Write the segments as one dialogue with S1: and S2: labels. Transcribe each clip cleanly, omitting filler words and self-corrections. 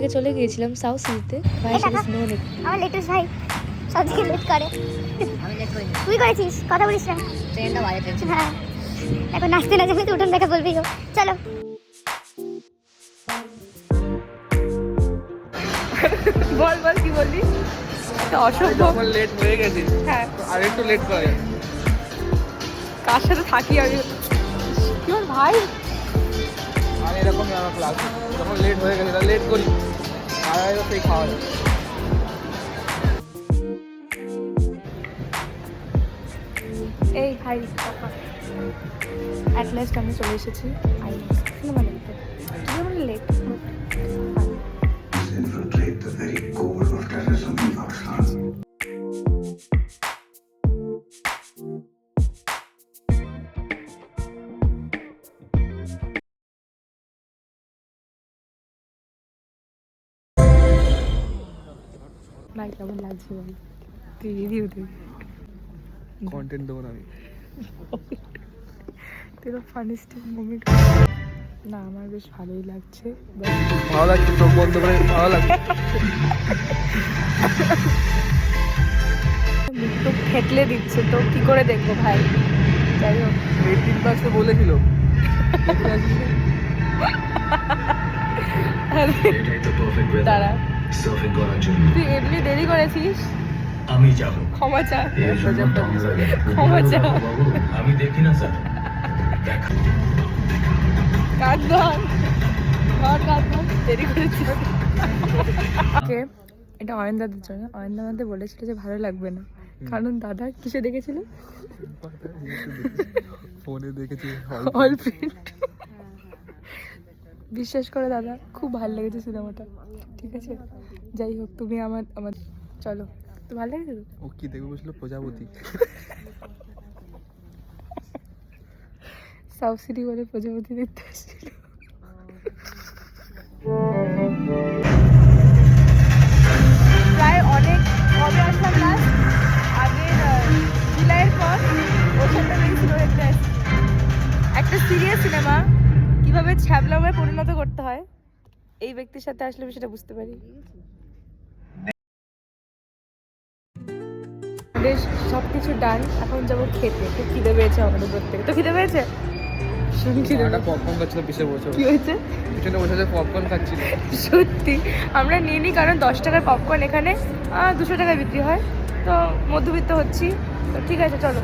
S1: আগে চলে গিয়েছিলাম সাউথ সিটিতে ভাইয়ের সাথে সিনেমা দেখতে।
S2: আমার লেটেস্ট ভাই সবথেকে লেট করে।
S3: আমি লেট করিনি,
S2: তুই করেছিস, কথা বলিস না।
S3: ট্রেনটা বাইরে ট্রেন ছিল।
S2: হ্যাঁ, এখন নাচতে না যাবে তো উঠোন দেখা বলবি। চলো
S4: বল বল কি বললি? অসভ্য।
S5: যখন লেট হয়ে গেছি
S4: হ্যাঁ,
S5: আর একটু লেট করা যাবে।
S4: কার সাথে থাকি আমি? কি ওর ভাই?
S5: আর এরকমই আমার ক্লাস, যখন লেট হয়ে গেছে তাহলে লেট করি আর সেই খাওয়া যাবে।
S4: এই হাই, অ্যাট লাস্ট আমি চলে এসেছি সিনেমা দেখতে। তুই আমার late
S6: infiltrate the very core of terrorism in Pakistan.
S4: ভাই কেমন লাগছে বল? তুই রিভিউ দে।
S5: কন্টেন্ট দেবো না আমি।
S4: তোর ফানিস্ট মোমেন্ট। না আমার বেশ ভালোই লাগছে।
S5: ভালো লাগছে, চোখ বন্ধ করে ভালো লাগছে।
S4: মুখ তো ফেটলে দিচ্ছে, তো কি করে দেখবো ভাই? যাই হোক,
S5: এই 3 বাক্স বলেছিল
S6: এটাই তো পারফেক্ট ওয়েদার
S4: দাঁড়া,
S6: সার্ফিং করার জন্য।
S4: তুই এমনি দেরি করেছিস,
S6: আমি যাব
S4: ক্ষমা চা।
S6: এর জন্য ঝামেলা লাগে।
S4: ক্ষমা চাও।
S6: বাবু, আমি দেখি না স্যার। দেখা
S4: কাঁদ ধর, কাঁদ ধর, দেরি করেছিস। কে এটা? অয়ন দাদার জন্য। অয়ন দাদাতে বলেছিল যে ভালো লাগবে না, কারণ দাদা কিসে দেখেছিল?
S5: ফোনে দেখেছি
S4: হল প্রিন্ট। বিশ্বাস করে দাদা, খুব ভালো লেগেছে সিনেমাটা। ঠিক আছে, যাই হোক, তুমি আমার আমার চলো। তো ভালো লেগেছে তো?
S5: ও কি দেখবে বলছিল? প্রজাপতি।
S4: সাউথ সিটি বলে প্রজাপতি দেখতে এসেছিল। প্রায় অনেক কবে আসলাম না, আগের জুলাইয়ের পর ওখানটা দেখছিল একটা সিরিয়াস সিনেমা, কিভাবে ছ্যাবলামে পরিণত করতে হয় এই ব্যক্তির সাথে আসলে আমি সেটা বুঝতে পারি। বেশ সব কিছু ডান, এখন যাবো খেতে। খুব খিদে পেয়েছে আমাদের প্রত্যেকে। তো খিদে পেয়েছে?
S5: একটা পপকর্ন খাচ্ছিল পিছিয়ে বসে,
S4: কি হয়েছে?
S5: পিছনে বসে পপকর্ন খাচ্ছিল।
S4: সত্যি আমরা নিয়ে নিই, কারণ 10 টাকার পপকর্ন এখানে 200 টাকায় বিক্রি হয়, তো মধ্যবিত্ত হচ্ছি, তো ঠিক আছে চলো।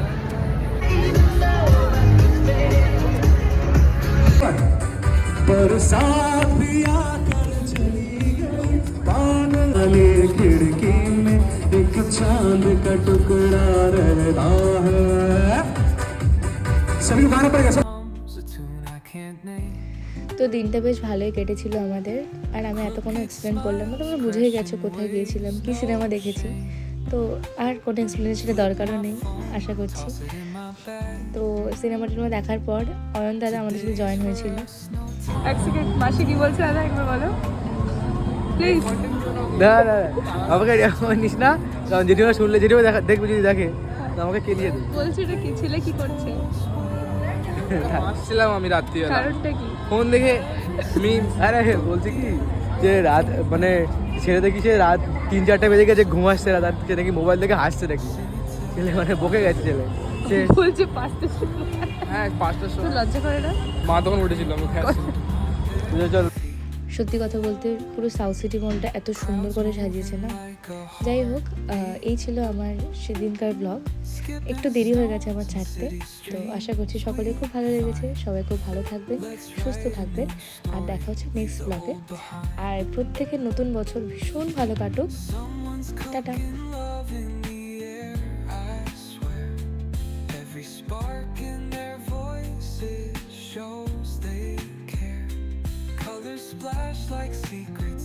S7: बरसात भी आकर चली गई, पान वाली खिड़की में एक चांद का टुकड़ा रहता है। सभी को गाना पड़ेगा।
S1: তো দিনটা বেশ ভালোই কেটেছিল আমাদের। আর আমি এত কোনো এক্সপ্লেন করলাম না, তোমরা বুঝেই গেছো কোথায় গিয়েছিলাম, কী সিনেমা দেখেছি। তো আর কোনো এক্সপ্লেনেশনের দরকারও নেই আশা করছি। তো সিনেমাটির মধ্যে দেখার পর অয়ন দাদা আমাদের সাথে জয়েন হয়েছিল।
S4: এক সেকেন্ড, মাসি কি বলছে দাদা একবার বলো প্লিজ।
S5: না না আমাকে নিস না, কারণ যেটিও শুনলে যেটিও দেখবে, যদি দেখে তো আমাকে কেলিয়ে দেবে।
S4: বলছি এটা কি ছেলে কি করছে?
S5: আসছিলাম আমি রাত্রিবেলা,
S4: কারণটা কি?
S5: ফোন দেখে আমি আরে বলছি কি যে রাত মানে ছেলে দেখি সে রাত 3-4টা বেজে গেছে, ঘুমাচ্ছে রাত, আর সে নাকি মোবাইল দেখে হাসছে নাকি, ছেলে মানে বকে গেছে ছেলে। সে
S4: বলছে 5টার সময়।
S5: হ্যাঁ 5টার
S4: তো
S5: সময়
S4: লজ্জা করে না?
S5: মা তখন উঠেছিল, আমি খেয়েছি। চল
S1: সত্যি কথা বলতে পুরো সাউথ সিটি মলটা এত সুন্দর করে সাজিয়েছে না। যাই হোক, এই ছিল আমার সেদিনকার ব্লগ। একটু দেরি হয়ে গেছে আমার ছাড়তে, তো আশা করছি সকলে খুব ভালো লেগেছে। সবাই খুব ভালো থাকবেন, সুস্থ থাকবেন, আর দেখা হচ্ছে নেক্সট ব্লগে। আর প্রত্যেকের নতুন বছর ভীষণ ভালো কাটুক। টাটা।
S7: Splash like secret